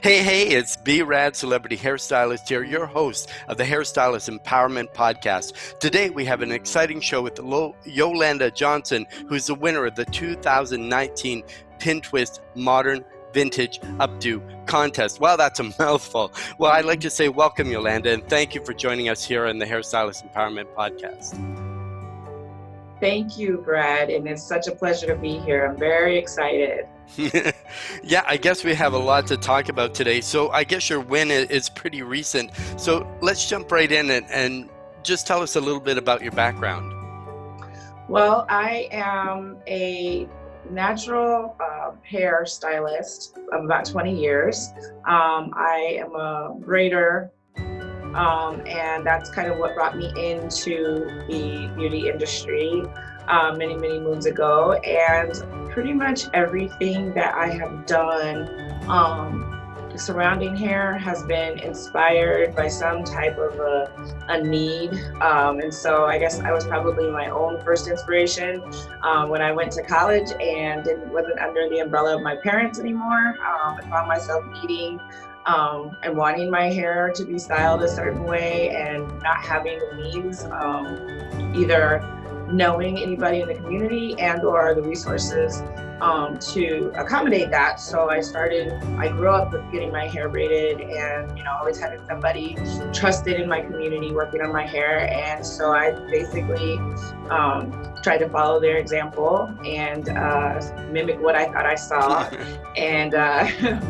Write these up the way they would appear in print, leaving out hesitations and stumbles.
Hey, it's B-Rad Celebrity Hairstylist here, your host of the Hairstylist Empowerment Podcast. Today we have an exciting show with Yolanda Johnson, who's the winner of the 2019 Pintwist Modern Vintage Updo contest. Wow, that's a mouthful. Well, I'd like to say welcome, Yolanda, and thank you for joining us here on the Hairstylist Empowerment Podcast. Thank you, Brad, and it's such a pleasure to be here. I'm very excited. Yeah, I guess we have a lot to talk about today. So I guess your win is pretty recent. So let's jump right in and just tell us a little bit about your background. Well, I am a natural hair stylist of about 20 years. I am a braider, and that's kind of what brought me into the beauty industry many moons ago. And pretty much everything that I have done surrounding hair has been inspired by some type of a need. And so I guess I was probably my own first inspiration when I went to college and wasn't under the umbrella of my parents anymore. I found myself needing and wanting my hair to be styled a certain way and not having the means, either knowing anybody in the community and or the resources to accommodate that. So I grew up with getting my hair braided and, always having somebody trusted in my community working on my hair. And so I basically tried to follow their example and mimic what I thought I saw. And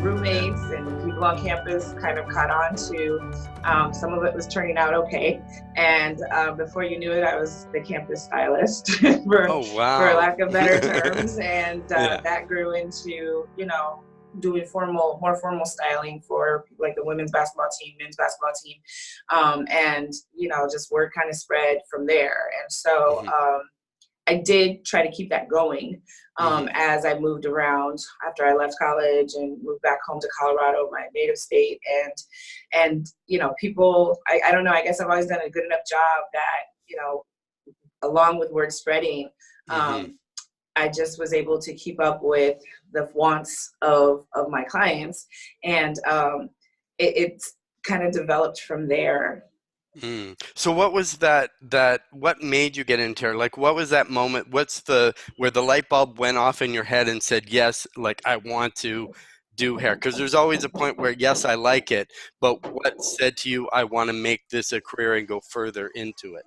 roommates and people on campus kind of caught on to some of it was turning out okay. And before you knew it, I was the campus stylist for lack of better terms. And that grew into, doing more formal styling for like the women's basketball team, men's basketball team. And, just word kind of spread from there. And so I did try to keep that going as I moved around after I left college and moved back home to Colorado, my native state. And people, I don't know, I guess I've always done a good enough job that, along with word spreading, I just was able to keep up with the wants of my clients. And it's kind of developed from there. So what was what made you get into hair? Like, what was that moment? Where the light bulb went off in your head and said, yes, like I want to do hair? Because there's always a point where, yes, I like it, but what said to you, I want to make this a career and go further into it?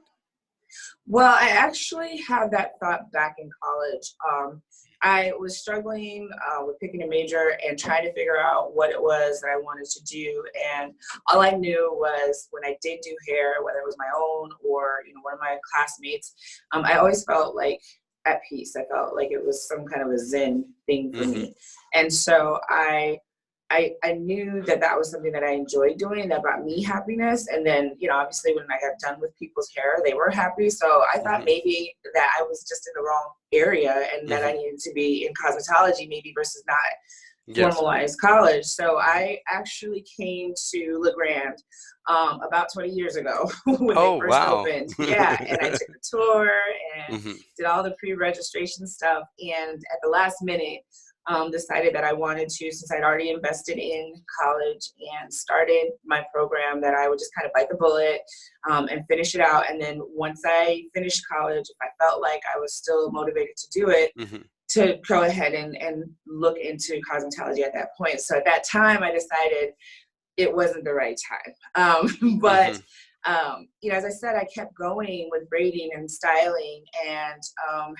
Well, I actually had that thought back in college. I was struggling with picking a major and trying to figure out what it was that I wanted to do. And all I knew was when I did do hair, whether it was my own or, one of my classmates, I always felt like at peace. I felt like it was some kind of a Zen thing for me. And so I knew that was something that I enjoyed doing that brought me happiness. And then, obviously when I got done with people's hair, they were happy. So I thought maybe that I was just in the wrong area and that I needed to be in cosmetology maybe versus not formalized college. So I actually came to LeGrand about 20 years ago when they first opened. Yeah, and I took the tour and did all the pre-registration stuff. And at the last minute, decided that I wanted to, since I'd already invested in college and started my program, that I would just kind of bite the bullet and finish it out. And then once I finished college, if I felt like I was still motivated to do it, to go ahead and look into cosmetology at that point. So at that time, I decided it wasn't the right time. But as I said, I kept going with braiding and styling and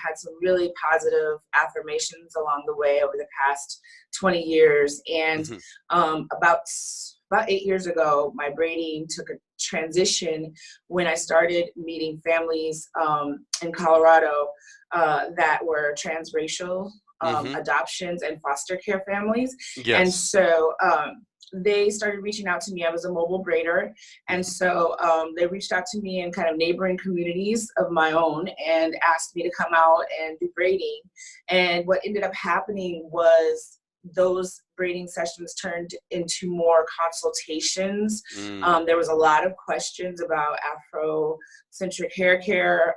had some really positive affirmations along the way over the past 20 years. And about 8 years ago, my braiding took a transition when I started meeting families in Colorado that were transracial adoptions and foster care families. And so they started reaching out to me. I was a mobile braider. And so they reached out to me in kind of neighboring communities of my own and asked me to come out and do braiding. And what ended up happening was those braiding sessions turned into more consultations. There was a lot of questions about Afrocentric hair care,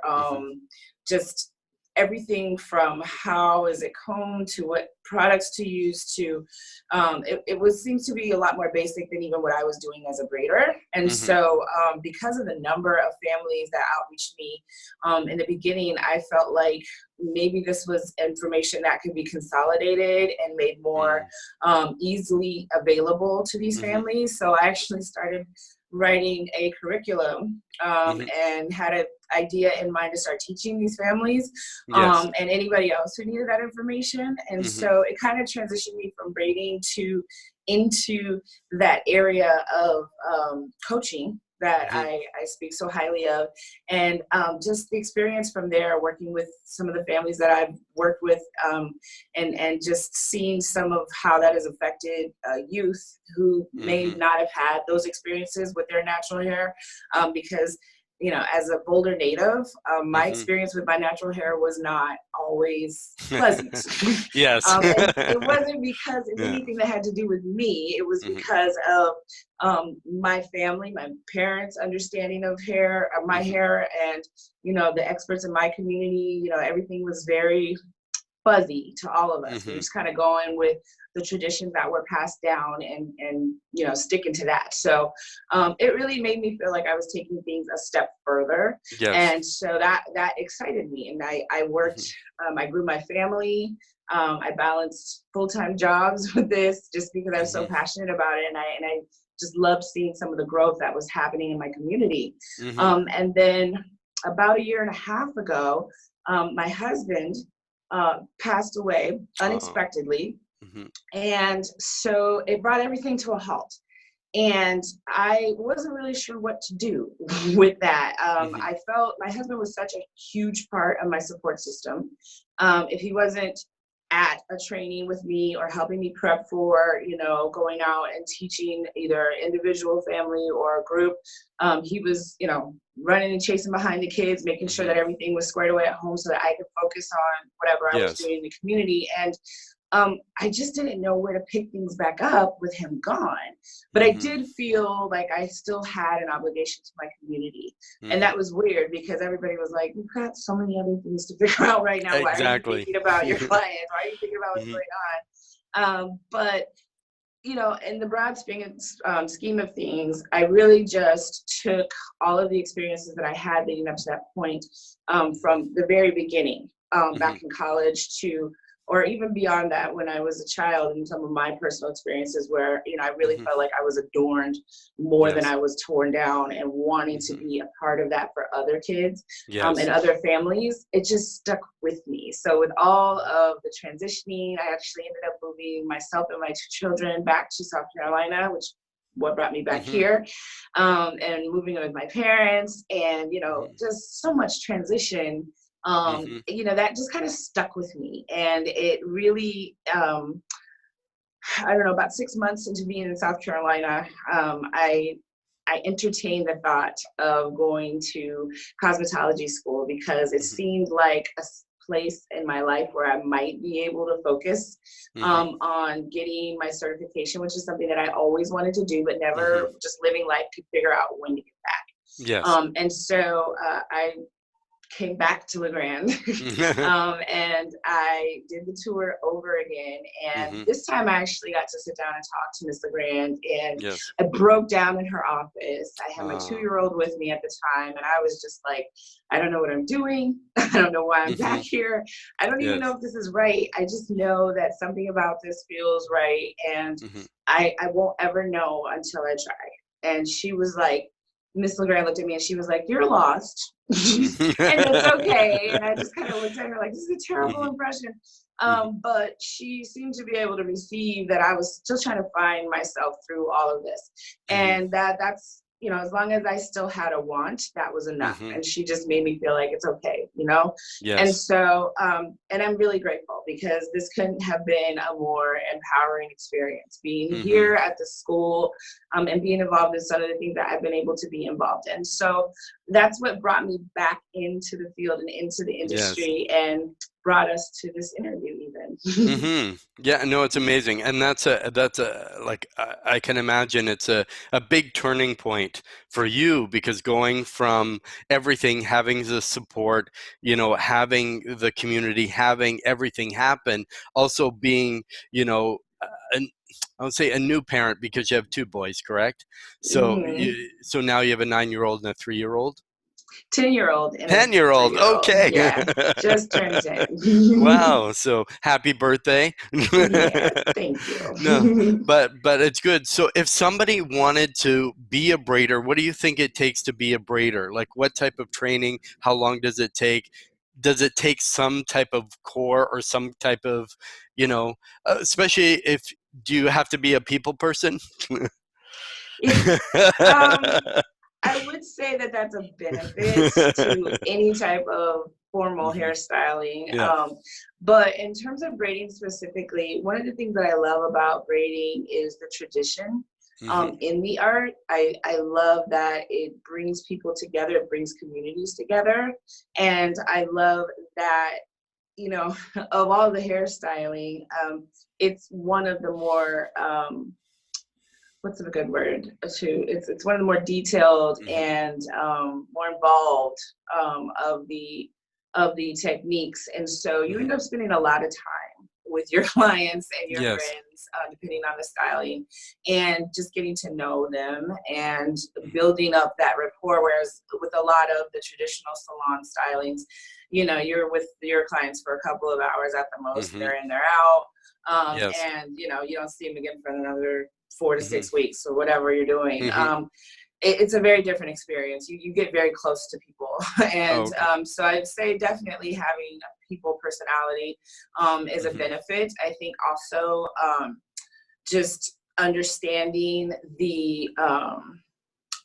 just everything from how is it combed to what products to use to seems to be a lot more basic than even what I was doing as a braider. And so because of the number of families that outreached me in the beginning, I felt like maybe this was information that could be consolidated and made more easily available to these families. So I actually started writing a curriculum and had an idea in mind to start teaching these families and anybody else who needed that information. And so it kind of transitioned me from braiding into that area of coaching that I speak so highly of. And just the experience from there, working with some of the families that I've worked with and just seeing some of how that has affected youth who may not have had those experiences with their natural hair because, you know, as a Boulder native, my experience with my natural hair was not always pleasant. Yes. And it wasn't because of anything that had to do with me. It was because of my family, my parents' understanding of hair, of my hair, and, you know, the experts in my community. You know, everything was very fuzzy to all of us. We were just kind of going with the traditions that were passed down and you know, sticking to that. So it really made me feel like I was taking things a step further. And so that excited me. And I worked, I grew my family. I balanced full-time jobs with this just because I was so passionate about it. And I just loved seeing some of the growth that was happening in my community. And then about 1.5 years ago, my husband passed away unexpectedly. And so it brought everything to a halt. And I wasn't really sure what to do with that. I felt my husband was such a huge part of my support system. If he wasn't at a training with me or helping me prep for, you know, going out and teaching either individual, family, or a group, he was, you know, running and chasing behind the kids, making sure that everything was squared away at home so that I could focus on whatever I was doing in the community. And I just didn't know where to pick things back up with him gone. But I did feel like I still had an obligation to my community. And that was weird because everybody was like, you've got so many other things to figure out right now. Why are you thinking about your clients? Why are you thinking about what's going on? But, you know, in the broad scheme of things, I really just took all of the experiences that I had leading up to that point from the very beginning, back in college to, or even beyond that, when I was a child, and some of my personal experiences where, you know, I really felt like I was adorned more than I was torn down, and wanting to be a part of that for other kids and other families, it just stuck with me. So with all of the transitioning, I actually ended up moving myself and my 2 children back to South Carolina, which what brought me back here, and moving in with my parents, and, you know, just so much transition. You know, that just kind of stuck with me. And it really, I don't know, about 6 months into being in South Carolina, I entertained the thought of going to cosmetology school because it seemed like a place in my life where I might be able to focus on getting my certification, which is something that I always wanted to do, but never just living life could figure out when to get back. And so I came back to LeGrand and I did the tour over again. And this time I actually got to sit down and talk to Miss LeGrand, and I broke down in her office. I had my 2-year-old with me at the time, and I was just like, I don't know what I'm doing. I don't know why I'm back here. I don't even know if this is right. I just know that something about this feels right, and I won't ever know until I try. And she was like, Miss LeGrand looked at me and she was like, you're lost. And it's okay. And I just kind of looked at her like, this is a terrible impression. But she seemed to be able to receive that I was still trying to find myself through all of this. And that's, you know, as long as I still had a want, that was enough. And she just made me feel like it's okay, you know? And so, and I'm really grateful because this couldn't have been a more empowering experience, being here at the school and being involved in some of the things that I've been able to be involved in. So that's what brought me back into the field and into the industry and brought us to this interview even. happen. Yeah, no, it's amazing. And that's a like I can imagine it's a big turning point for you because going from everything, having the support, having the community, having everything happen, also being, an, I would say a new parent because you have two boys, correct? So Hmm. so now you have a 9-year-old and a 3-year-old? 10-year-old and a 10-year-old. 3-year-old. Okay. Yeah, just turned 10. Wow. So happy birthday. Yeah, thank No, you. but it's good. So if somebody wanted to be a braider, what do you think it takes to be a braider? Like what type of training? How long does it take? Does it take some type of core or some type of, you know, especially if do you have to be a people person? It, um, I would say that that's a benefit to any type of formal Mhm. hairstyling. Yeah. But in terms of braiding specifically, one of the things that I love about braiding is the tradition Hmm. in the art. I love that it brings people together, it brings communities together. And I love that, of all the hairstyling, it's one of the more what's a good word to it's one of the more detailed Hmm. and more involved of the techniques, and so you Hmm. end up spending a lot of time with your clients and your Yes. friends, depending on the styling, and just getting to know them and Hmm. building up that rapport. Whereas with a lot of the traditional salon stylings, you're with your clients for a couple of hours at the most. Hmm. They're in, they're out, Yes. and you don't see them again for another 4 to 6 weeks or whatever you're doing. Hmm. It's a very different experience. You get very close to people, and Oh, okay. so I'd say definitely having a people personality is a Hmm. benefit. I think also just understanding the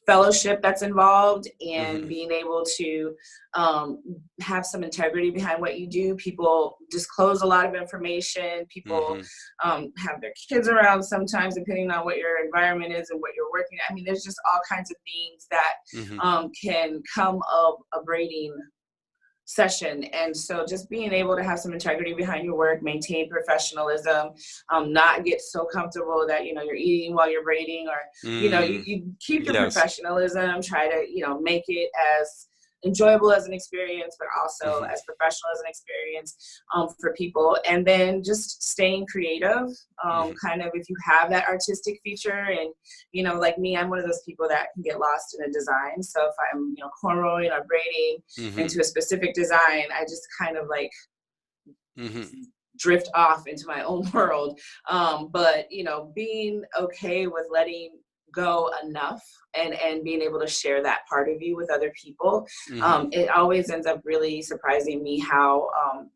fellowship that's involved and Hmm. being able to um, have some integrity behind what you do. People disclose a lot of information. People Hmm. have their kids around sometimes, depending on what your environment is and what you're working at. I mean, there's just all kinds of things that Hmm. can come of a braiding session. And so just being able to have some integrity behind your work, maintain professionalism, not get so comfortable that, you're eating while you're braiding, or, Mm. you keep your Yes. professionalism, try to, make it as enjoyable as an experience, but also Hmm. as professional as an experience for people. And then just staying creative, Hmm. kind of if you have that artistic feature. And, like me, I'm one of those people that can get lost in a design. So if I'm, cornrowing or braiding Hmm. into a specific design, I just kind of like Hmm. drift off into my own world. But being okay with letting go enough and being able to share that part of you with other people, Hmm. it always ends up really surprising me how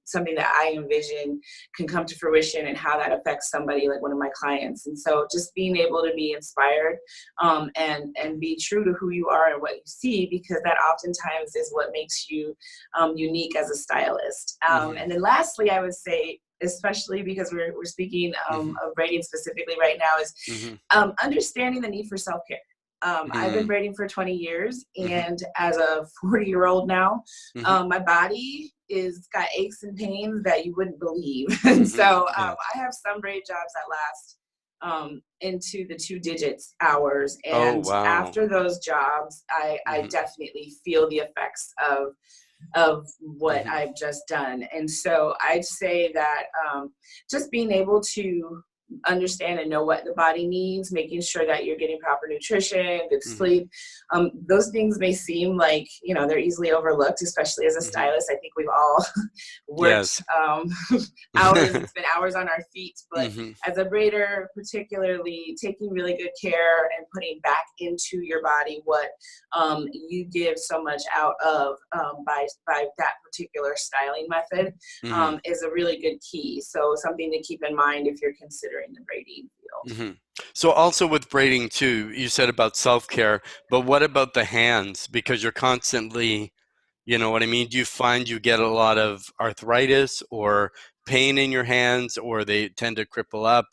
something that I envision can come to fruition and how that affects somebody like one of my clients. And so just being able to be inspired and be true to who you are and what you see, because that oftentimes is what makes you unique as a stylist. Hmm. And then lastly, I would say, especially because we're speaking Hmm. of braiding specifically right now, is Hmm. understanding the need for self-care. I've been Hmm. braiding for 20 years, Hmm. and as a 40-year-old now, Hmm. my body is got aches and pains that you wouldn't believe. And Hmm. so Yes. I have some braid jobs that last into the 2 digits hours. Oh, And wow. after those jobs, I Hmm. definitely feel the effects of what Hmm. I've just done. And so I'd say that just being able to understand and know what the body needs, making sure that you're getting proper nutrition, good Hmm. sleep. Those things may seem like, they're easily overlooked, especially as a Hmm. stylist. I think we've all worked Yes. hours and spent hours on our feet. But Hmm. as a braider, particularly taking really good care and putting back into your body what you give so much out of by that particular styling method Hmm. is a really good key. So something to keep in mind if you're considering the braiding field. Hmm. So also with braiding too, you said about self-care, but what about the hands? Because you're constantly, you know what I mean? Do you find you get a lot of arthritis or pain in your hands, or they tend to cripple up?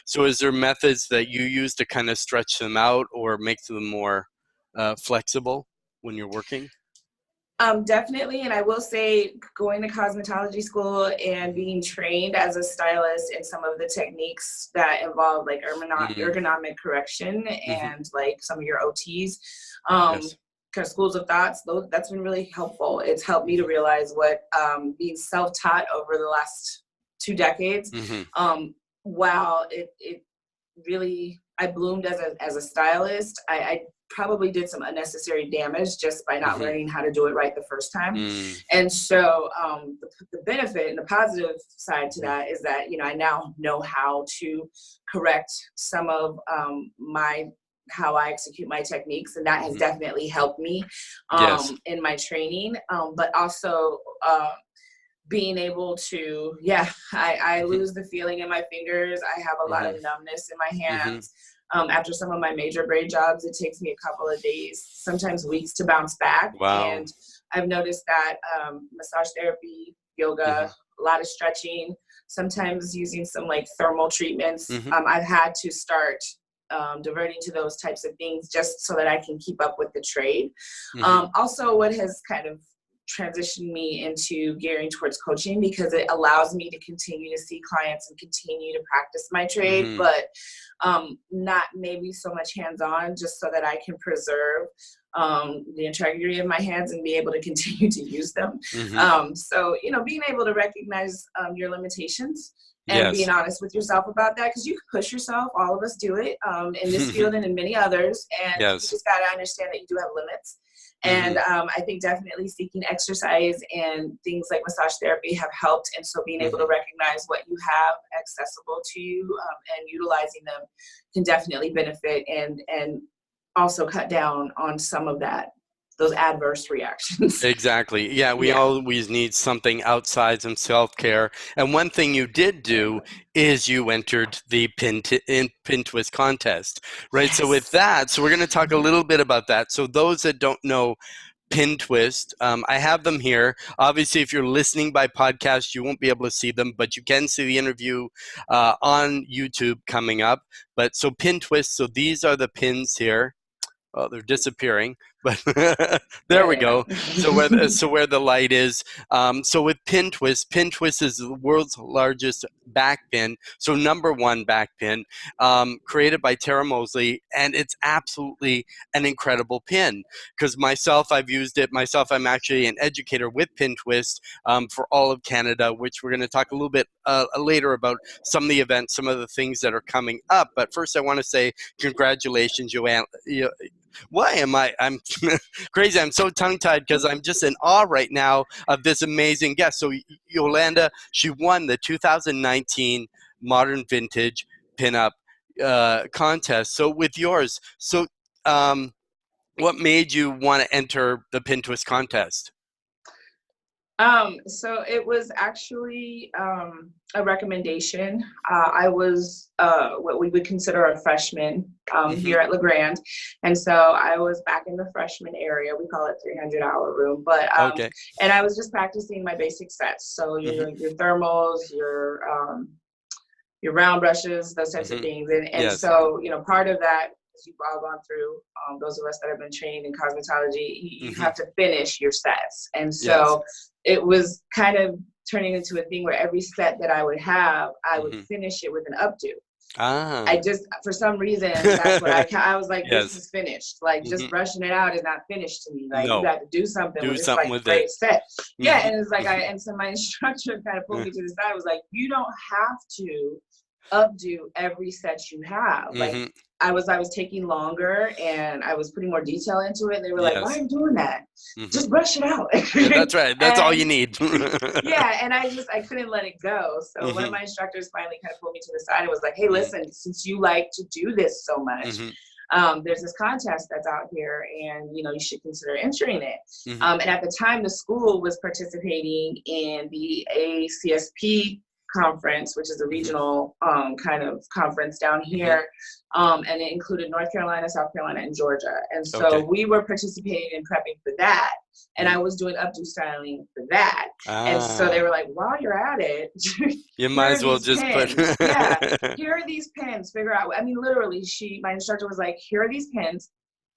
So is there methods that you use to kind of stretch them out or make them more flexible when you're working? Definitely. And I will say going to cosmetology school and being trained as a stylist in some of the techniques that involve like ergonomic correction and like some of your OTs, kind of schools of thoughts, that's been really helpful. It's helped me to realize what being self-taught over the last 2 decades, while it really, I bloomed as a stylist. I probably did some unnecessary damage just by not learning how to do it right the first time. And so the benefit and the positive side to that is that, I now know how to correct some of how I execute my techniques. And that has definitely helped me in my training. But also being able to, I lose the feeling in my fingers. I have a lot of numbness in my hands. After some of my major braid jobs, it takes me a couple of days, sometimes weeks to bounce back. Wow. And I've noticed that massage therapy, yoga, a lot of stretching, sometimes using some like thermal treatments. I've had to start diverting to those types of things just so that I can keep up with the trade. Also, what has kind of transitioned me into gearing towards coaching, because it allows me to continue to see clients and continue to practice my trade, but not maybe so much hands-on, just so that I can preserve the integrity of my hands and be able to continue to use them. So, being able to recognize your limitations and being honest with yourself about that, because you can push yourself, all of us do it in this field and in many others, and you just got to understand that you do have limits. And I think definitely seeking exercise and things like massage therapy have helped. And so being able to recognize what you have accessible to you and utilizing them can definitely benefit and also cut down on some of those adverse reactions. Exactly. Yeah, we always need something outside some self-care. And one thing you did do is you entered the Pintwist contest, right? So with that, we're going to talk a little bit about that. So those that don't know Pintwist, I have them here. Obviously, if you're listening by podcast, you won't be able to see them, but you can see the interview on YouTube coming up. But so Pintwist, so these are the pins here. Oh, they're disappearing, but there we go. So where the light is. So with Pintwist is the world's largest back pin. So #1 back pin, created by Tara Mosley, and it's absolutely an incredible pin. Because I've used it myself. I'm actually an educator with Pintwist for all of Canada, which we're going to talk a little bit later about some of the events, some of the things that are coming up. But first, I want to say congratulations, Yolanda. Why am I'm crazy? I'm so tongue-tied because I'm just in awe right now of this amazing guest. So Yolanda, she won the 2019 Modern Vintage Pinup contest. So with yours, what made you want to enter the Pintwist contest? So it was actually a recommendation. I was what we would consider a freshman here at LeGrand. And so I was back in the freshman area. We call it 300-hour room. But and I was just practicing my basic sets. So your thermals, your round brushes, those types of things. And so, part of that, as you've all gone through, those of us that have been trained in cosmetology, you have to finish your sets. And so it was kind of turning into a thing where every set that I would have, I would finish it with an updo. I just, for some reason, that's what I was like, this is finished. Like, just brushing it out is not finished to me. Like, you got to do something with this, like, great set. And it's like, and so my instructor kind of pulled me to the side, was like, you don't have to updo every set you have. Like, I was taking longer and I was putting more detail into it. And they were like, why are you doing that? Just brush it out. That's right. That's all you need. And I couldn't let it go. So one of my instructors finally kind of pulled me to the side and was like, hey, listen, since you like to do this so much, there's this contest that's out here and, you should consider entering it. And at the time, the school was participating in the ACSP conference, which is a regional kind of conference down here. And it included North Carolina, South Carolina, and Georgia. And so we were participating and prepping for that. And I was doing updo styling for that. And so they were like, while you're at it, you might as well just pins. put Here are these pins, figure out. I mean, literally, my instructor was like, here are these pins,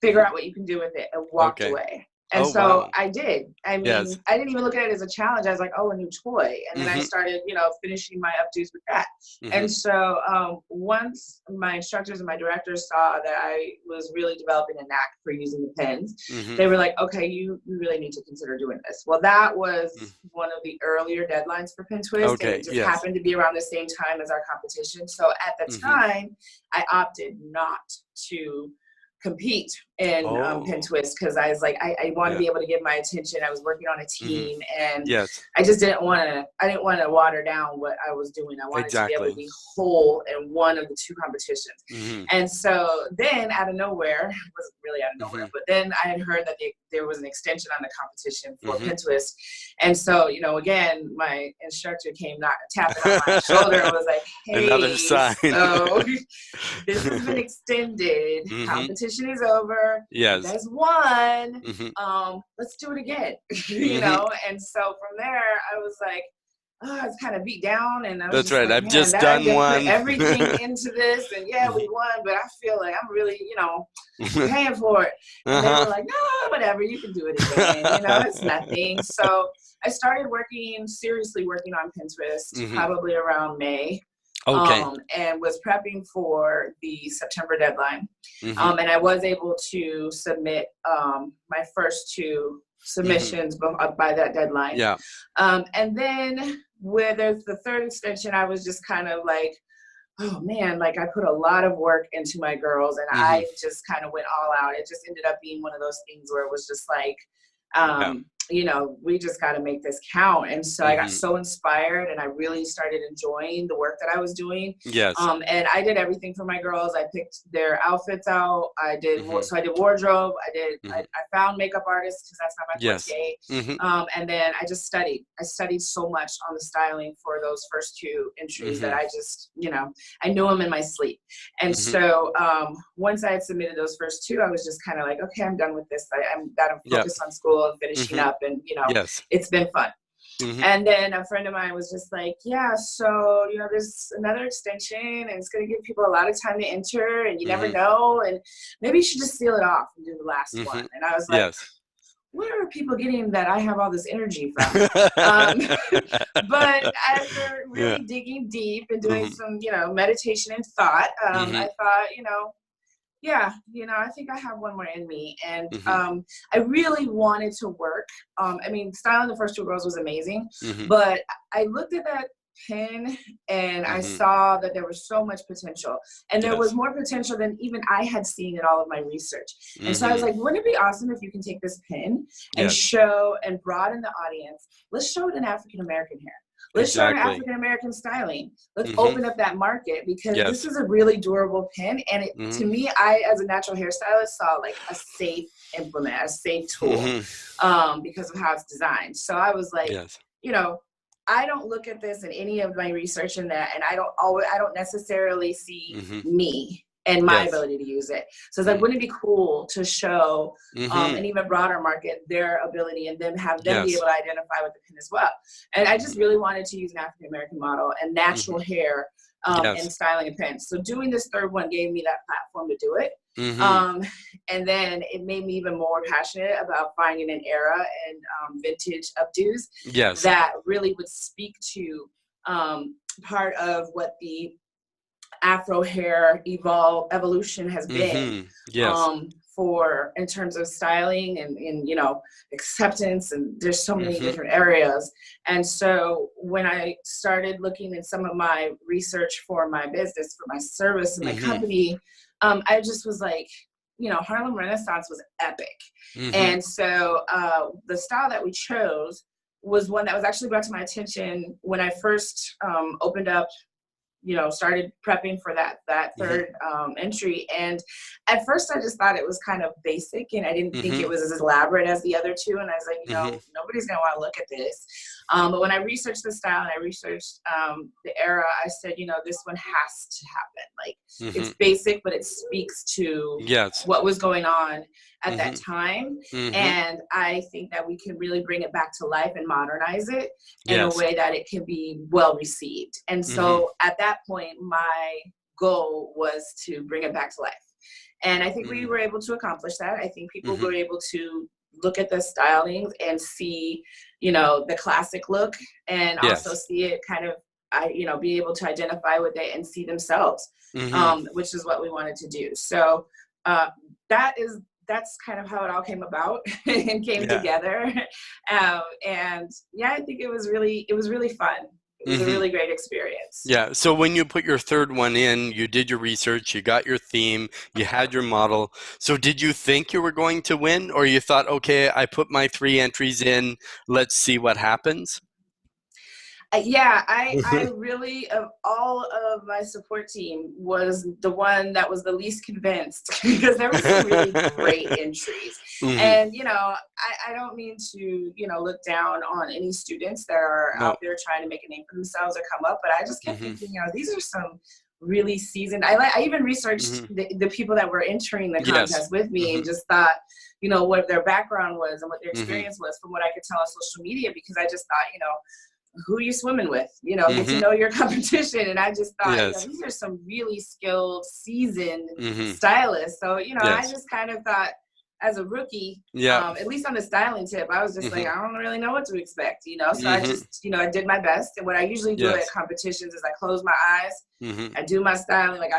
figure out what you can do with it, and walked away. And Oh, so wow. I did. I Yes. mean, I didn't even look at it as a challenge. I was like, oh, a new toy. And then I Mm-hmm. started, finishing my updos with that. Mm-hmm. And so once my instructors and my directors saw that I was really developing a knack for using the pens, Mm-hmm. they were like, okay, you really need to consider doing this. Well, that was one of the earlier deadlines for Pintwist, and Okay. it just Yes. happened to be around the same time as our competition. So at the Mm-hmm. time, I opted not to compete in Oh. Pintwist because I was like, I want to Yeah. be able to give my attention. I was working on a Mm-hmm. team, and Yes. I just didn't want to. I didn't want to water down what I was doing. I wanted to be able to Exactly. be whole in one of the two competitions. Mm-hmm. And so then, out of nowhere, it wasn't really out of nowhere, Mm-hmm. but then I had heard that there was an extension on the competition for Mm-hmm. Pintwist, and so again, my instructor came tapping on my shoulder and was like, Another "Hey, sign. so." This has been extended. Mm-hmm. Competition is over. You Yes. guys won. Mm-hmm. Let's do it again. Mm-hmm. And so from there, I was like, I was kind of beat down, and I was That's just right. like, I've man, just that I done did put one. everything into this, and yeah, we won, but I feel like I'm really, paying for it. And they were Uh-huh. like, no, whatever, you can do it again. It's nothing. So I started seriously working on Pinterest Mm-hmm. probably around May. Okay. And was prepping for the September deadline. Mm-hmm. And I was able to submit my first two submissions by that deadline. Yeah. And then with the third extension, I was just kind of like, oh man, like I put a lot of work into my girls, and I just kind of went all out. It just ended up being one of those things where it was just like, we just got to make this count. And so I got so inspired, and I really started enjoying the work that I was doing. Yes. And I did everything for my girls. I picked their outfits out. I did wardrobe. I found makeup artists because that's not my forte. And then I just studied. I studied so much on the styling for those first two entries that I just, I knew them in my sleep. And so once I had submitted those first two, I was just kind of like, okay, I'm done with this. I'm got to focus on school and finishing up, and it's been fun. And then a friend of mine was just like, yeah, so there's another extension, and it's going to give people a lot of time to enter, and you never know, and maybe you should just seal it off and do the last one. And I was like, where are people getting that I have all this energy from? But after really digging deep and doing some meditation and thought, I thought, I think I have one more in me. And I really wanted to work. Styling the first two girls was amazing, but I looked at that pen and I saw that there was so much potential, and there was more potential than even I had seen in all of my research. And so I was like, wouldn't it be awesome if you can take this pen and show and broaden the audience? Let's show it in African American hair. Let's show African American styling. Let's open up that market, because this is a really durable pen. And to me, I, as a natural hairstylist, saw like a safe implement, a safe tool, because of how it's designed. So I was like, I don't look at this in any of my research in that, and I don't necessarily see me and my ability to use it. So it's like, wouldn't it be cool to show an even broader market their ability, and then have them be able to identify with the pin as well? And I just really wanted to use an African American model and natural hair and styling a pen. So doing this third one gave me that platform to do it. And then it made me even more passionate about finding an era and vintage updos that really would speak to part of what the Afro hair evolution has been for, in terms of styling and acceptance, and there's so many different areas. And so when I started looking at some of my research for my business, for my service and my company, I just was like, Harlem Renaissance was epic. And so the style that we chose was one that was actually brought to my attention when I first opened up, started prepping for that third entry. And at first I just thought it was kind of basic, and I didn't think it was as elaborate as the other two. And I was like, nobody's gonna want to look at this. But when I researched the style and I researched the era, I said, this one has to happen. Like, it's basic, but it speaks to what was going on at that time. And I think that we can really bring it back to life and modernize it in a way that it can be well received. And so at that point, my goal was to bring it back to life. And I think we were able to accomplish that. I think people were able to look at the stylings and see, you know, the classic look, and also Yes. see it kind of, you know, be able to identify with it and see themselves, Hmm. which is what we wanted to do. So that's kind of how it all came about and came Yeah. together. And yeah, I think it was really fun. It was a Hmm. really great experience. Yeah. So when you put your third one in, you did your research, you got your theme, you had your model. So did you think you were going to win, or you thought, okay, I put my 3 entries in, let's see what happens? Yeah, I really, of all of my support team, was the one that was the least convinced because there were some really great entries. Hmm. And, you know, I don't mean to, you know, look down on any students that are No. out there trying to make a name for themselves or come up, but I just kept Hmm. thinking, you know, these are some really seasoned. I even researched Hmm. the people that were entering the Yes. contest with me Hmm. and just thought, you know, what their background was and what their Hmm. experience was from what I could tell on social media, because I just thought, you know, who you swimming with, you know, get to Hmm. know your competition. And I just thought, you know, Yes. these are some really skilled, seasoned Hmm. stylists. So, you know, I Yes. just kind of thought, as a rookie, Yeah. at least on the styling tip, I was just like, Hmm. I don't really know what to expect, you know. So I Hmm. just, you know, I did my best. And what I usually do at Yes. competitions is I close my eyes, Hmm. I do my styling, like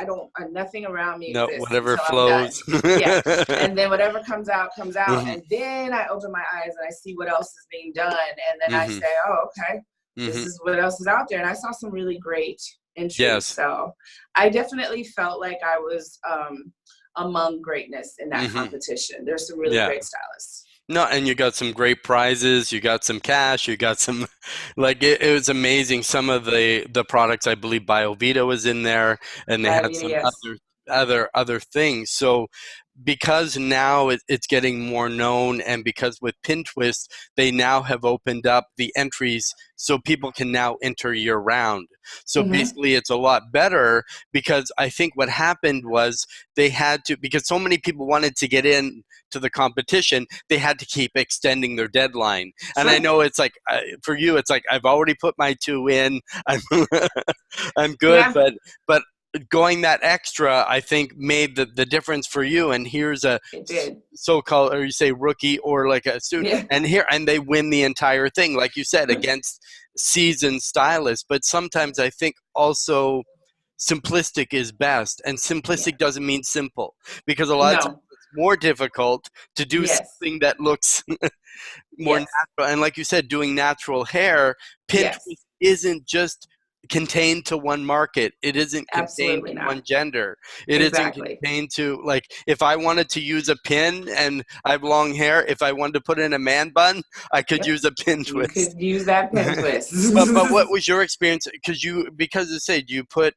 nothing around me No, exists whatever until I'm done. flows. Yeah. And then whatever comes out, comes out. Hmm. And then I open my eyes and I see what else is being done. And then I Hmm. say, oh, okay, this Hmm. is what else is out there. And I saw some really great entries. Yes. So I definitely felt like I was among greatness in that Hmm. competition. There's some really Yeah. great stylists. No, and you got some great prizes. You got some cash. You got some, like it was amazing. Some of the products, I believe, BioVita was in there, and they had Diabetes, some yes. other things. So because now it's getting more known, and because with Pintwist, they now have opened up the entries so people can now enter year round. So Mm-hmm. basically, it's a lot better because I think what happened was they had to, because so many people wanted to get in to the competition, they had to keep extending their deadline. And I Sure. know it's like, for you, it's like, I've already put my 2 in. I'm, I'm good, Yeah, but going that extra, I think, made the difference for you. And here's a it did. so-called, or you say rookie, or like a student, Yeah. and they win the entire thing, like you said, against seasoned stylists. But sometimes I think also simplistic is best, and Yeah. simplistic doesn't mean simple, because a lot of times No. it's more difficult to do Yes. something that looks more Yes. natural. And like you said, doing natural hair, Yes. Pinterest isn't just contained to one market. It isn't contained Absolutely to not. one gender. It isn't Exactly. contained to, like, if I wanted to use a pin and I have long hair, if I wanted to put in a man bun, I could Yep. use a pin You twist. could use that pin twist. But what was your experience? Because it said you put,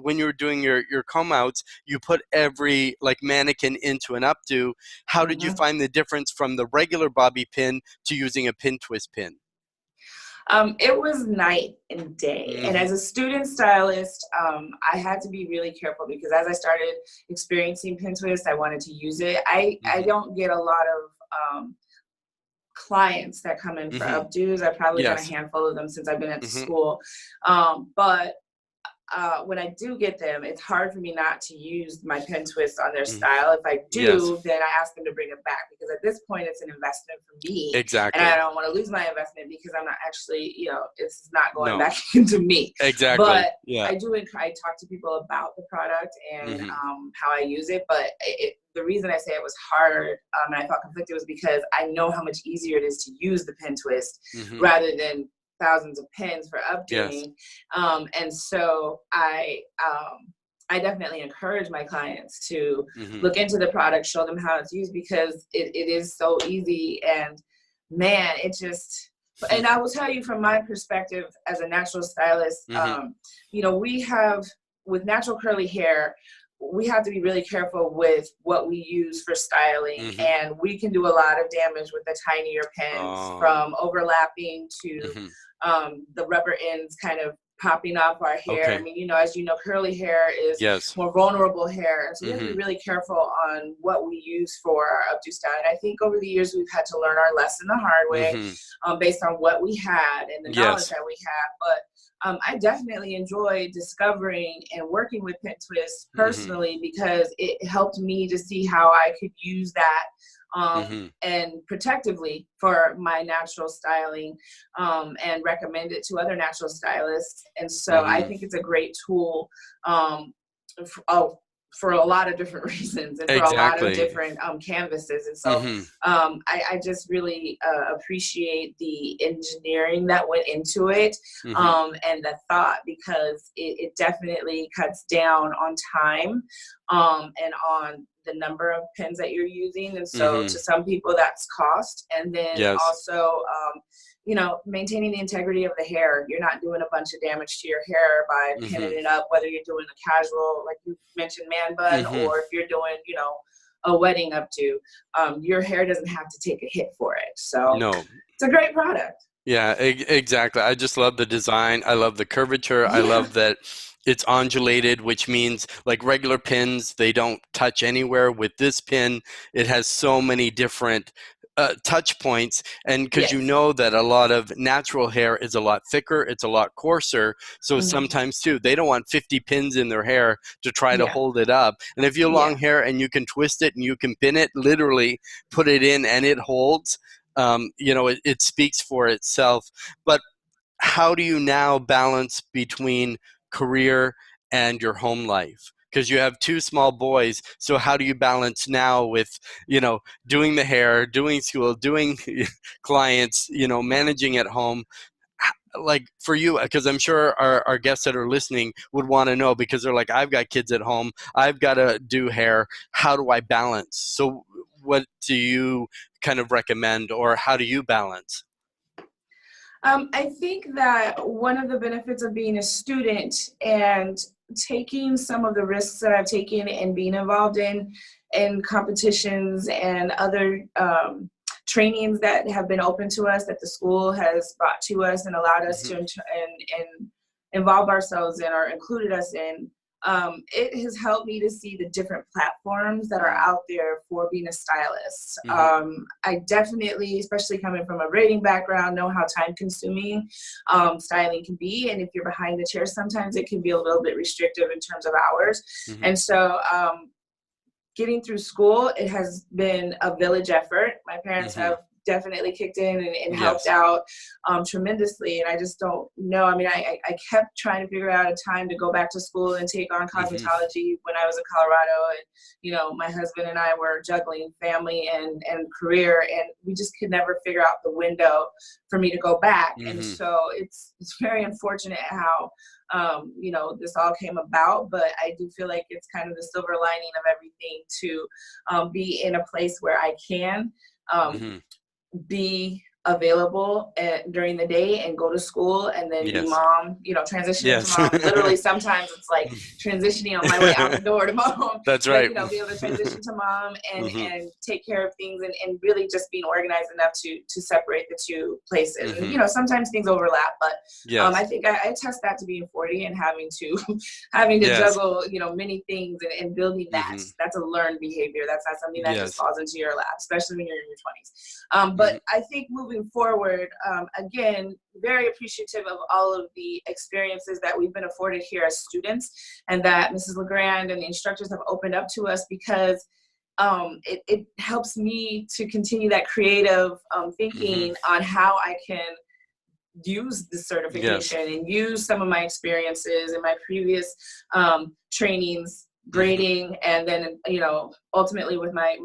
when you were doing your comb outs, you put every like mannequin into an updo. How did you Mhm. find the difference from the regular bobby pin to using a pin twist pin? It was night and day. And Hmm. as a student stylist, I had to be really careful because as I started experiencing Pinterest, I wanted to use it. I Hmm. don't get a lot of clients that come in for Hmm. updos. I've probably done a Yes. handful of them since I've been at the Hmm. school. But when I do get them, it's hard for me not to use my pen twist on their Hmm. style. If I Yes. do, then I ask them to bring it back because at this point it's an investment for me, and Exactly. I don't want to lose my investment because I'm not actually, you know, it's not going No. back into me. Exactly. But Yeah. I talk to people about the product and Hmm. how I use it. But the reason I say it was hard and I felt conflicted was because I know how much easier it is to use the pen twist Hmm. rather than thousands of pins for Yes. updoing. And so I definitely encourage my clients to Hmm. look into the product, show them how it's used because it is so easy. And man, it just, and I will tell you from my perspective as a natural stylist, Hmm. you know, we have with natural curly hair, we have to be really careful with what we use for styling, Hmm. and we can do a lot of damage with the tinier pins Oh. from overlapping to Hmm. the rubber ends kind of popping off our hair. I Okay. mean, you know, as you know, curly hair is Yes. more vulnerable hair. And so we have to be Hmm. really careful on what we use for our updo style. And I think over the years, we've had to learn our lesson the hard way Hmm. based on what we had and the knowledge Yes. that we had. But I definitely enjoy discovering and working with Pintwist personally because it helped me to see how I could use that and protectively for my natural styling and recommend it to other natural stylists. And so I think it's a great tool for a lot of different reasons and for a lot of different canvases. And so I just really appreciate the engineering that went into it and the thought, because it definitely cuts down on time and on the number of pins that you're using. And so to some people that's cost. And then also, you know, maintaining the integrity of the hair. You're not doing a bunch of damage to your hair by pinning it up, whether you're doing a casual, like you mentioned, man bun, or if you're doing, you know, a wedding updo. Your hair doesn't have to take a hit for it. So it's a great product. Yeah, exactly. I just love the design. I love the curvature. I love that it's undulated, which means like regular pins, they don't touch anywhere. With this pin, it has so many different touch points, and because you know that a lot of natural hair is a lot thicker, it's a lot coarser, so sometimes too they don't want 50 pins in their hair to try to hold it up. And if you have long hair and you can twist it and you can pin it, literally put it in and it holds, you know, it speaks for itself. But how do you now balance between career and your home life? Because you have two small boys, so how do you balance now with, you know, doing the hair, doing school, doing clients, you know, managing at home? Like for you, because I'm sure our guests that are listening would want to know, because they're like, I've got kids at home, I've got to do hair, how do I balance? So what do you kind of recommend, or how do you balance? I think that one of the benefits of being a student and taking some of the risks that I've taken and being involved in competitions and other trainings that have been open to us, that the school has brought to us and allowed us to and involve ourselves in or included us in, it has helped me to see the different platforms that are out there for being a stylist. I definitely, especially coming from a braiding background, know how time consuming styling can be. And if you're behind the chair, sometimes it can be a little bit restrictive in terms of hours. And so getting through school, it has been a village effort. My parents have definitely kicked in and helped out tremendously. And I just don't know. I mean, I kept trying to figure out a time to go back to school and take on cosmetology when I was in Colorado. And, you know, my husband and I were juggling family and career, and we just could never figure out the window for me to go back. And so it's very unfortunate how, you know, this all came about, but I do feel like it's kind of the silver lining of everything to be in a place where I can be available during the day and go to school and then be mom, you know, transitioning to mom. Literally, sometimes it's like transitioning on my way out the door to mom. That's right. But, you know, be able to transition to mom and take care of things and really just being organized enough to separate the two places. And, you know, sometimes things overlap, but I think I attest that to being 40 and having to juggle, you know, many things and building that. That's a learned behavior. That's not something that just falls into your lap, especially when you're in your 20s. But I think moving forward, again, very appreciative of all of the experiences that we've been afforded here as students, and that Mrs. LeGrand and the instructors have opened up to us, because it helps me to continue that creative thinking on how I can use the certification and use some of my experiences in my previous trainings, braiding, and then, you know, ultimately with my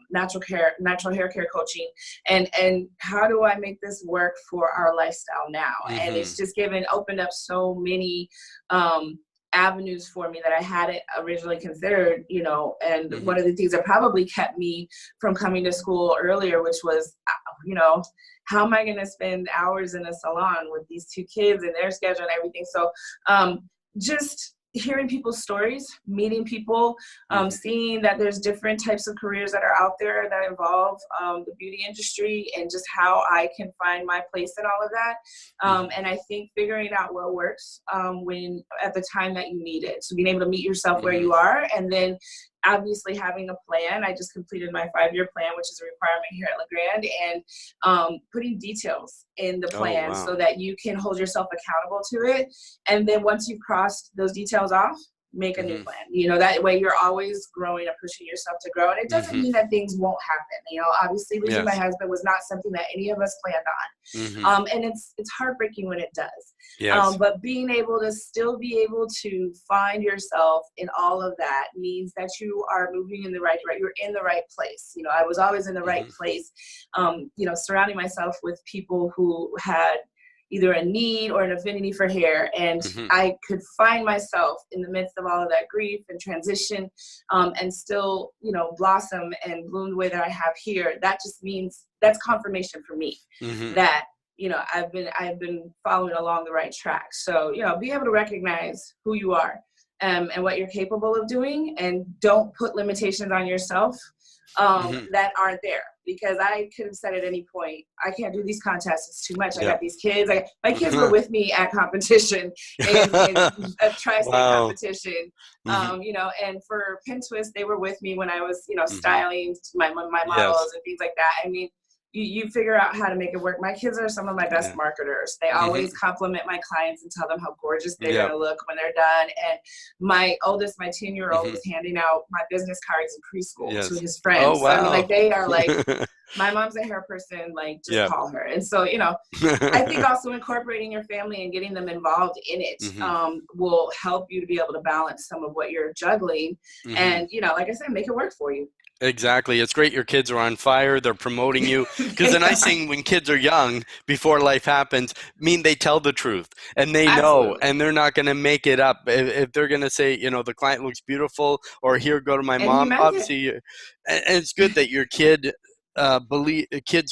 natural hair care coaching, and how do I make this work for our lifestyle now? And it's just opened up so many avenues for me that I hadn't originally considered, you know. And one of the things that probably kept me from coming to school earlier, which was, you know, how am I going to spend hours in a salon with these two kids and their schedule and everything? So just hearing people's stories, meeting people, seeing that there's different types of careers that are out there that involve the beauty industry, and just how I can find my place in all of that. And I think figuring out what works when at the time that you need it. So being able to meet yourself where you are, and then obviously having a plan. I just completed my 5-year plan, which is a requirement here at LeGrand, and putting details in the Oh, plan wow. so that you can hold yourself accountable to it. And then once you've crossed those details off, make a new Mm-hmm. plan. You know, that way you're always growing and pushing yourself to grow. And it doesn't Mm-hmm. mean that things won't happen. You know, obviously losing my Yes. husband was not something that any of us planned Mm-hmm. on. And it's heartbreaking when it does. Yes. But being able to still be able to find yourself in all of that means that you are moving in the right direction. You're in the right place. You know, I was always in the right Mm-hmm. place. You know, surrounding myself with people who had either a need or an affinity for hair. And Mm-hmm. I could find myself in the midst of all of that grief and transition, and still, you know, blossom and bloom the way that I have here. That just means that's confirmation for me Mm-hmm. that, you know, I've been following along the right track. So, you know, be able to recognize who you are, and what you're capable of doing, and don't put limitations on yourself Mm-hmm. that aren't there. Because I could have said at any point, I can't do these contests, it's too much. I Yep. got these kids. My kids were with me at competition in a tri-state Wow. competition. Mm-hmm. You know, and for Pintwist, they were with me when I was, you know, Mm-hmm. styling my Yes. models and things like that. I mean, you figure out how to make it work. My kids are some of my best Yeah. marketers. They Mm-hmm. always compliment my clients and tell them how gorgeous they're Yep. going to look when they're done. And my oldest, my 10-year-old, Mm-hmm. was handing out my business cards in preschool to Yes. his Oh, friends. So I mean, wow. like, they are like, my mom's a hair person, like, just Yep. call her. And so, you know, I think also incorporating your family and getting them involved in it Mm-hmm. will help you to be able to balance some of what you're juggling. Mm-hmm. And, you know, like I said, make it work for you. Exactly. It's great your kids are on fire. They're promoting you. Because the They nice are. thing when kids are young, before life happens, they tell the truth and they know, Absolutely. and they're not going to make it up. If they're going to say, you know, the client looks beautiful, or here, go to my And he mom, meant it. obviously, and it's good that your kids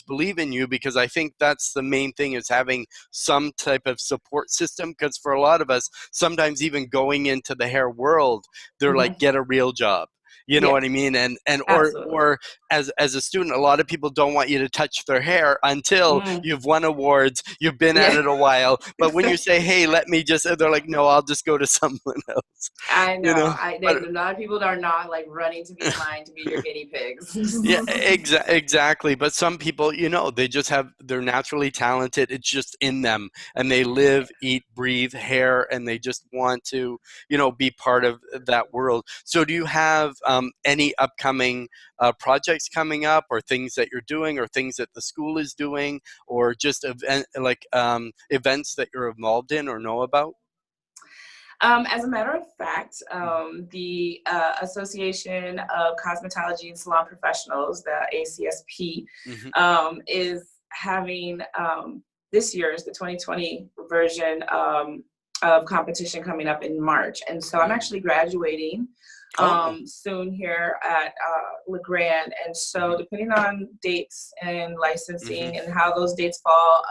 believe in you, because I think that's the main thing, is having some type of support system. Because for a lot of us, sometimes even going into the hair world, they're like, get a real job. You know Yeah, what I mean? And absolutely. or as a student, a lot of people don't want you to touch their hair until Mm, you've won awards, you've been at yeah. it a while. But when you say, "Hey, let me just," they're like, "No, I'll just go to someone else." I You know. know? But A lot of people are not like running to be in line to be your guinea pigs. yeah, exactly. But some people, you know, they're naturally talented. It's just in them, and they live, eat, breathe hair, and they just want to, you know, be part of that world. So, do you have any upcoming projects coming up, or things that you're doing, or things that the school is doing, or just events that you're involved in or know about? As a matter of fact, the Association of Cosmetology and Salon Professionals, the ACSP, Mm-hmm. is having this year's, the 2020 version of competition, coming up in March. And so I'm actually graduating Oh. soon here at LeGrand. And so Mm-hmm. depending on dates and Mm-hmm. licensing and how those dates fall,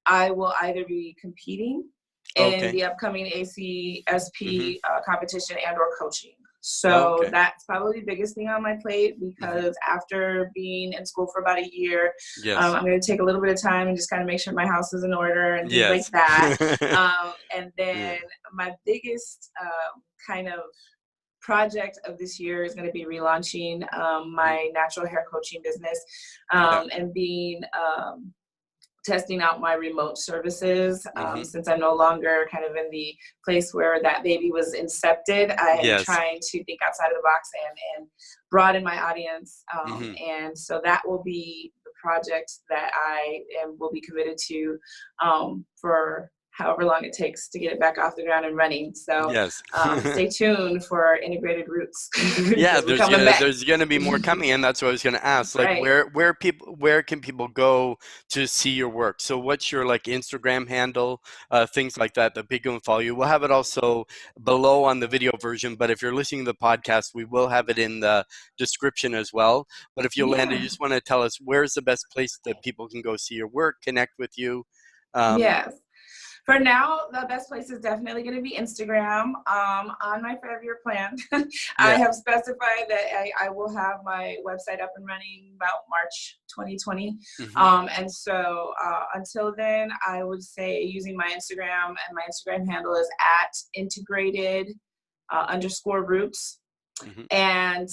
I will either be competing in Okay. the upcoming Mm-hmm. ACSP competition and or coaching. So Okay. that's probably the biggest thing on my plate, Mm-hmm. because after being in school for about a year, Yes. I'm going to take a little bit of time and just kind of make sure my house is in order and things like Yes. that. And Yeah. then my biggest kind of project of this year is going to be relaunching Mhm. my natural hair coaching business, Yeah. and being testing out my remote services. Mhm. Since I'm no longer kind of in the place where that baby was incepted, I am Yes. trying to think outside of the box and broaden my audience. Mhm. And so that will be the project that will be committed to for however long it takes to get it back off the ground and running. So Yes. stay tuned for Integrated Roots, Yeah, because we're coming back. there's gonna be more coming, and that's what I was gonna ask. Like, Right. where can people go to see your work? So, what's your like Instagram handle, things like that people can follow you. We'll have it also below on the video version, but if you're listening to the podcast, we will have it in the description as well. But if Yolanda, you Yeah. just want to tell us where's the best place that people can go see your work, connect with you. Yes. For now, the best place is definitely going to be Instagram. On my 5-year plan, I Yeah. have specified that I will have my website up and running about March 2020. Mhm. And so until then, I would say using my Instagram, and my Instagram handle is at integrated _roots. and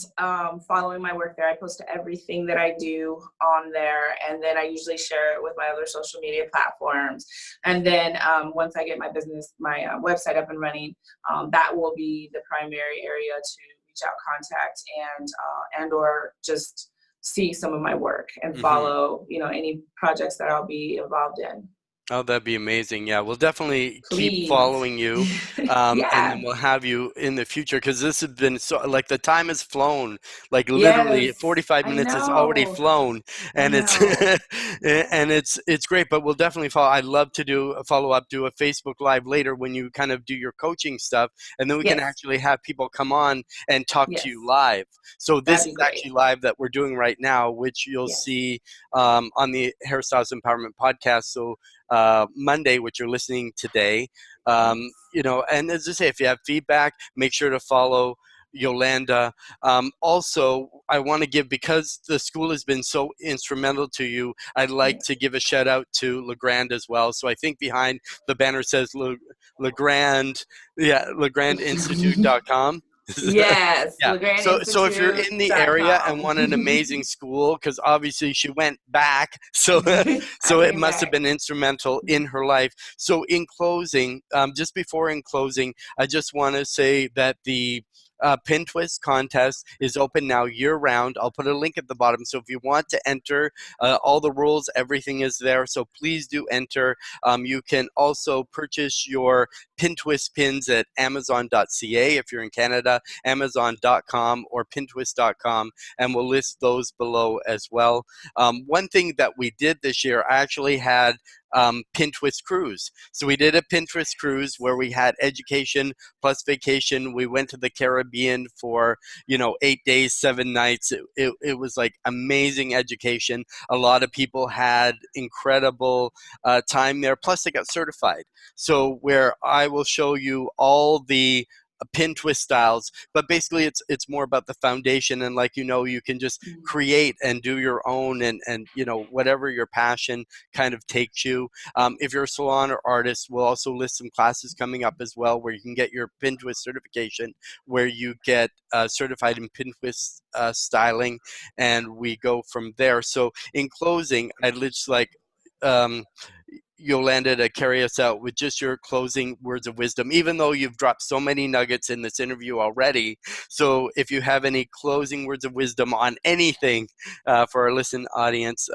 following my work there. I post everything that I do on there, and then I usually share it with my other social media platforms. And then once I get my website up and running, that will be the primary area to reach out, contact, and or just see some of my work and follow, any projects that I'll be involved in. Oh, that'd be amazing. Yeah, we'll definitely keep Please. following you. And Yeah. then we'll have you in the future, because this has been so, like, the time has flown, like literally Yes, 45 I minutes has already know. flown, and I it's know. and it's great. But we'll definitely follow. I'd love to do a follow up, do a Facebook Live later when you kind of do your coaching stuff, and then we can Yes. actually have people come on and talk to Yes. you live. So this That'd be is great. actually live that we're doing right now, which you'll Yes. see on the Hairstylist Empowerment Podcast. So Monday, which you're listening today. And as I say, if you have feedback, make sure to follow Yolanda. Also, I want to give, because the school has been so instrumental to you, I'd like to give a shout out to LeGrand as well. So I think behind the banner says LeGrand, LeGrandInstitute.com. Yes, Yeah. So if you're in the area and want an amazing school, because obviously she went back, so it must have been instrumental in her life. So in closing, just before in closing, I just want to say that the Pintwist contest is open now year-round. I'll put a link at the bottom. So if you want to enter, all the rules, everything is there. So please do enter. You can also purchase your Pintwist pins at Amazon.ca if you're in Canada, Amazon.com or Pintwist.com, and we'll list those below as well. One thing that we did this year, I actually had Pintwist cruise. So we did a Pintwist cruise where we had education plus vacation. We went to the Caribbean for 8 days, 7 nights. It was like amazing education. A lot of people had incredible time there. Plus they got certified. So where I will show you all the Pintwist styles, but basically it's more about the foundation, and you can just create and do your own, and whatever your passion kind of takes you. If you're a salon or artist, we'll also list some classes coming up as well where you can get your Pintwist certification, where you get certified in Pintwist styling, and we go from there. So in closing, I'd just like Yolanda to carry us out with just your closing words of wisdom, even though you've dropped so many nuggets in this interview already. So if you have any closing words of wisdom on anything for our listening audience,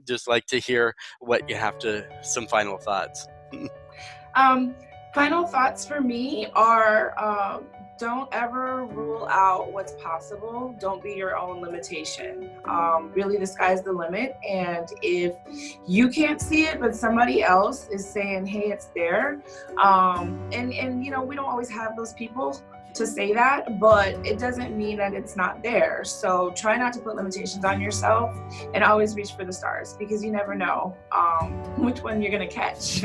just like to hear what you have some final thoughts. Final thoughts for me are don't ever rule out what's possible. Don't be your own limitation. Really, the sky's the limit. And if you can't see it, but somebody else is saying, hey, it's there. And we don't always have those people to say that, but it doesn't mean that it's not there. So try not to put limitations on yourself, and always reach for the stars, because you never know which one you're going to catch.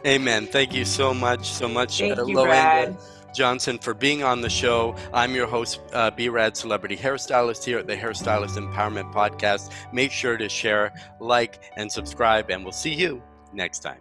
Amen. Thank you so much, Thank you, Yolanda Brad Johnson, for being on the show. I'm your host, B-Rad Celebrity Hairstylist, here at the Hairstylist Empowerment Podcast. Make sure to share, like, and subscribe, and we'll see you next time.